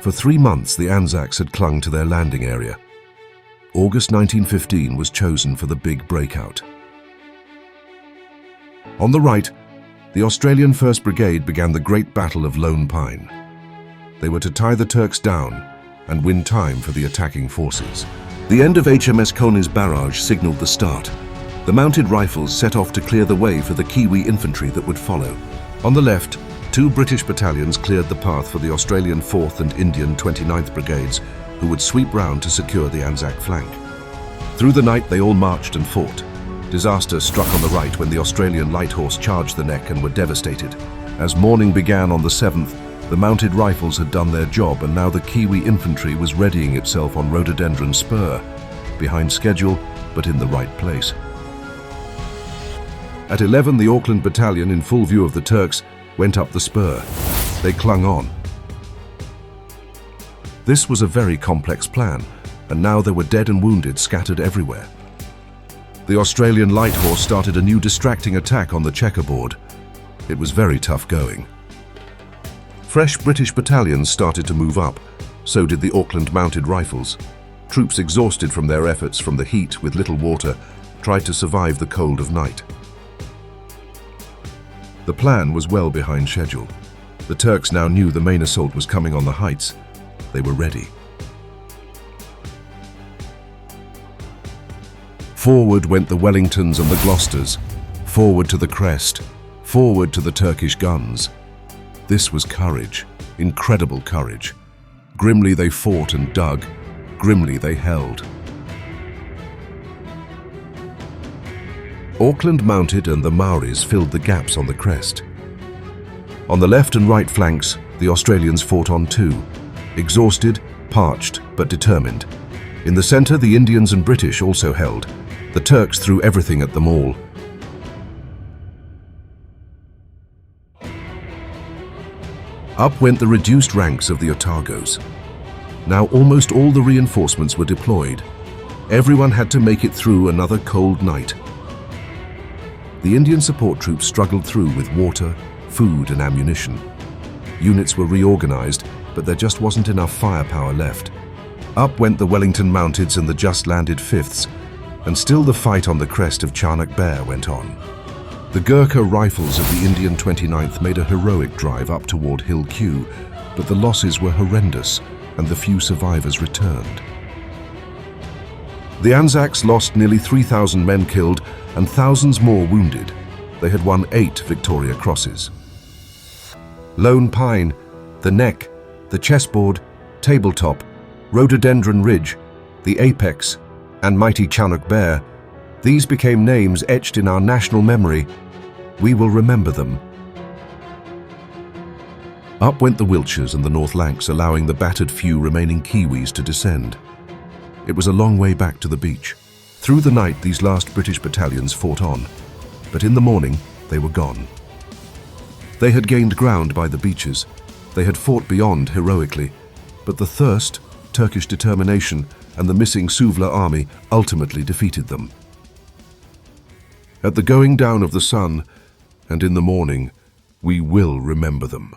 For 3 months, the Anzacs had clung to their landing area. August 1915 was chosen for the big breakout. On the right, the Australian 1st Brigade began the Great Battle of Lone Pine. They were to tie the Turks down and win time for the attacking forces. The end of HMS Coney's barrage signaled the start. The mounted rifles set off to clear the way for the Kiwi infantry that would follow. On the left, 2 British battalions cleared the path for the Australian 4th and Indian 29th Brigades, who would sweep round to secure the Anzac flank. Through the night, they all marched and fought. Disaster struck on the right when the Australian light horse charged the neck and were devastated. As morning began on the 7th, the mounted rifles had done their job, and now the Kiwi infantry was readying itself on Rhododendron Spur, behind schedule but in the right place. At 11, the Auckland Battalion, in full view of the Turks, went up the spur. They clung on. This was a very complex plan, and now there were dead and wounded scattered everywhere. The Australian light horse started a new distracting attack on the checkerboard. It was very tough going. Fresh British battalions started to move up, so did the Auckland Mounted Rifles. Troops exhausted from their efforts from the heat with little water tried to survive the cold of night. The plan was well behind schedule. The Turks now knew the main assault was coming on the heights. They were ready. Forward went the Wellingtons and the Gloucesters, forward to the crest, forward to the Turkish guns. This was courage, incredible courage. Grimly they fought and dug, grimly they held. Auckland Mounted and the Maoris filled the gaps on the crest. On the left and right flanks, the Australians fought on too, exhausted, parched, but determined. In the centre, the Indians and British also held. The Turks threw everything at them all. Up went the reduced ranks of the Otagos. Now almost all the reinforcements were deployed. Everyone had to make it through another cold night. The Indian support troops struggled through with water, food and ammunition. Units were reorganized, but there just wasn't enough firepower left. Up went the Wellington Mounteds and the just-landed 5ths, and still the fight on the crest of Chunuk Bair went on. The Gurkha Rifles of the Indian 29th made a heroic drive up toward Hill Q, but the losses were horrendous, and the few survivors returned. The Anzacs lost nearly 3,000 men killed and thousands more wounded. They had won 8 Victoria Crosses. Lone Pine, the Neck, the Chessboard, Tabletop, Rhododendron Ridge, the Apex, and mighty Chunuk Bair, these became names etched in our national memory. We will remember them. Up went the Wiltshires and the North Lancs, allowing the battered few remaining Kiwis to descend. It was a long way back to the beach. Through the night, these last British battalions fought on, but in the morning, they were gone. They had gained ground by the beaches. They had fought beyond heroically, but the thirst, Turkish determination, and the missing Suvla army ultimately defeated them. At the going down of the sun, and in the morning, we will remember them.